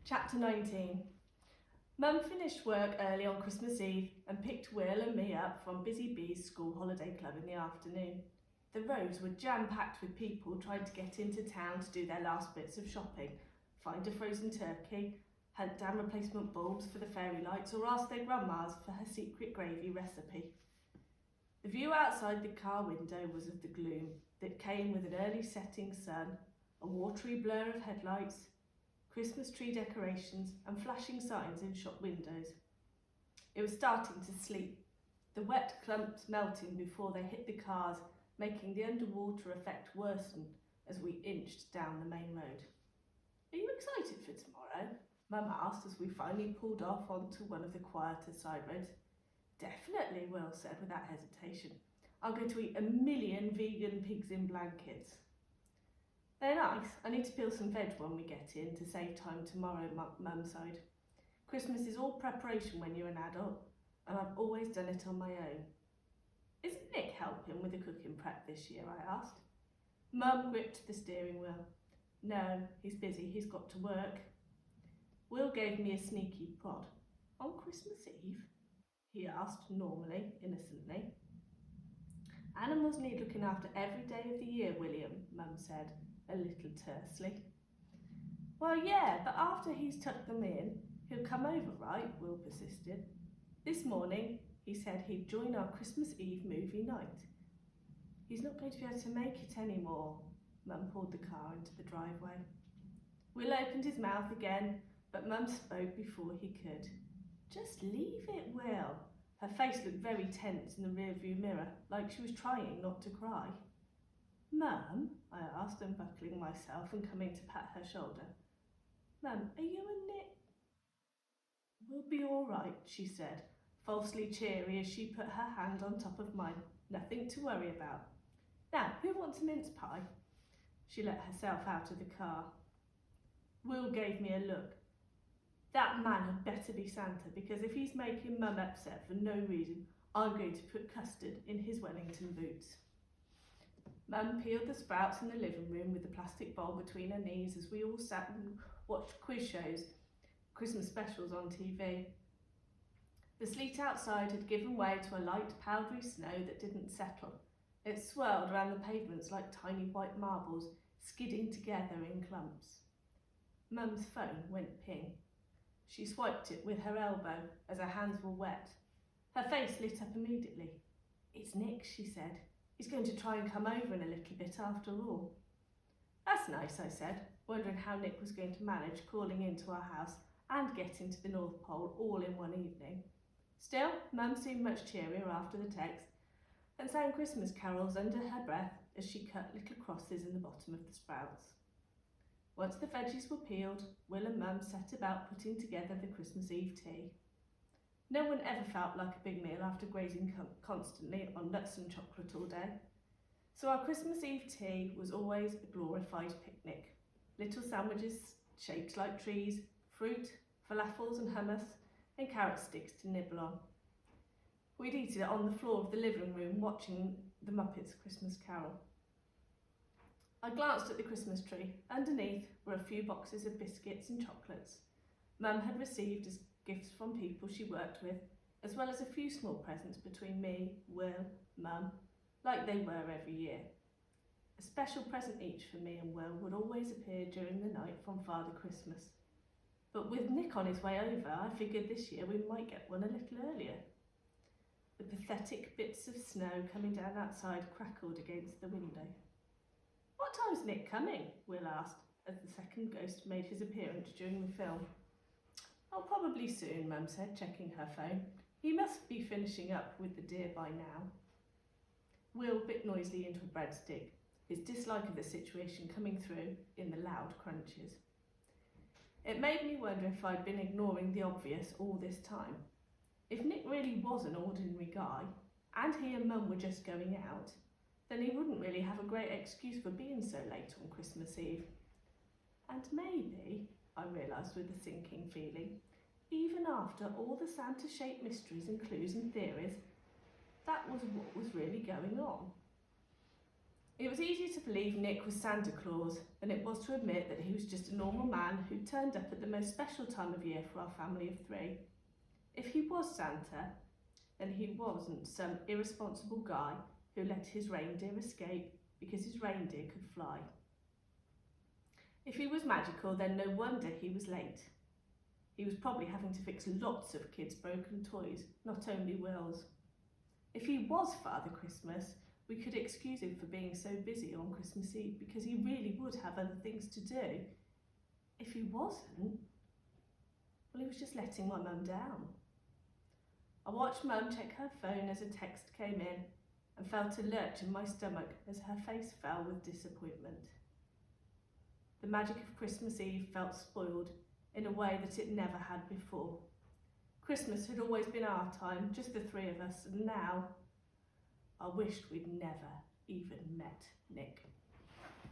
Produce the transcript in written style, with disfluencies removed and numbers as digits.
Chapter 19. Mum finished work early on Christmas Eve and picked Will and me up from Busy Bee's school holiday club in the afternoon. The roads were jam-packed with people trying to get into town to do their last bits of shopping, find a frozen turkey, hunt down replacement bulbs for the fairy lights, or ask their grandmas for her secret gravy recipe. The view outside the car window was of the gloom that came with an early setting sun, a watery blur of headlights, Christmas tree decorations and flashing signs in shop windows. It was starting to sleep, the wet clumps melting before they hit the cars, making the underwater effect worsen as we inched down the main road. "Are you excited for tomorrow?" Mum asked as we finally pulled off onto one of the quieter side roads. "Definitely," Will said without hesitation. "I'm going to eat 1,000,000 vegan pigs in blankets." "They're nice. I need to peel some veg when we get in to save time tomorrow," Mum sighed. "Christmas is all preparation when you're an adult, and I've always done it on my own." "Isn't Nick helping with the cooking prep this year?" I asked. Mum gripped the steering wheel. "No, he's busy. He's got to work." Will gave me a sneaky prod. "On Christmas Eve?" he asked normally, innocently. "Animals need looking after every day of the year, William," Mum said, a little tersely. "Well, yeah, but after he's tucked them in, he'll come over, right?" Will persisted. "This morning, he said he'd join our Christmas Eve movie night." "He's not going to be able to make it anymore." Mum pulled the car into the driveway. Will opened his mouth again, but Mum spoke before he could. "Just leave it, Will." Her face looked very tense in the rearview mirror, like she was trying not to cry. "Mum?" I asked, unbuckling myself and coming to pat her shoulder. "Mum, are you and Nick?" "We'll be all right," she said, falsely cheery as she put her hand on top of mine. "Nothing to worry about. Now, who wants a mince pie?" She let herself out of the car. Will gave me a look. That man had better be Santa, because if he's making Mum upset for no reason, I'm going to put custard in his Wellington boots. Mum peeled the sprouts in the living room with the plastic bowl between her knees as we all sat and watched quiz shows, Christmas specials on TV. The sleet outside had given way to a light powdery snow that didn't settle. It swirled around the pavements like tiny white marbles, skidding together in clumps. Mum's phone went ping. She swiped it with her elbow as her hands were wet. Her face lit up immediately. "It's Nick," she said. "He's going to try and come over in a little bit after all." "That's nice," I said, wondering how Nick was going to manage calling into our house and getting to the North Pole all in one evening. Still, Mum seemed much cheerier after the text and sang Christmas carols under her breath as she cut little crosses in the bottom of the sprouts. Once the veggies were peeled, Will and Mum set about putting together the Christmas Eve tea. No one ever felt like a big meal after grazing constantly on nuts and chocolate all day. So our Christmas Eve tea was always a glorified picnic. Little sandwiches shaped like trees, fruit, falafels and hummus, and carrot sticks to nibble on. We'd eat it on the floor of the living room watching the Muppets Christmas Carol. I glanced at the Christmas tree. Underneath were a few boxes of biscuits and chocolates Mum had received as gifts from people she worked with, as well as a few small presents between me, Will, Mum, like they were every year. A special present each for me and Will would always appear during the night from Father Christmas. But with Nick on his way over, I figured this year we might get one a little earlier. The pathetic bits of snow coming down outside crackled against the window. "What time's Nick coming?" Will asked, as the second ghost made his appearance during the film. "Oh, probably soon," Mum said, checking her phone. "He must be finishing up with the deer by now." Will bit noisily into a breadstick, his dislike of the situation coming through in the loud crunches. It made me wonder if I'd been ignoring the obvious all this time. If Nick really was an ordinary guy, and he and Mum were just going out, then he wouldn't really have a great excuse for being so late on Christmas Eve. And maybe, I realised with a sinking feeling, even after all the Santa-shaped mysteries and clues and theories, that was what was really going on. It was easier to believe Nick was Santa Claus than it was to admit that he was just a normal man who turned up at the most special time of year for our family of 3. If he was Santa, then he wasn't some irresponsible guy who let his reindeer escape because his reindeer could fly. If he was magical, then no wonder he was late. He was probably having to fix lots of kids' broken toys, not only Will's. If he was Father Christmas, we could excuse him for being so busy on Christmas Eve because he really would have other things to do. If he wasn't, well, he was just letting my mum down. I watched Mum check her phone as a text came in and felt a lurch in my stomach as her face fell with disappointment. The magic of Christmas Eve felt spoiled in a way that it never had before. Christmas had always been our time, just the 3 of us, and now I wished we'd never even met Nick.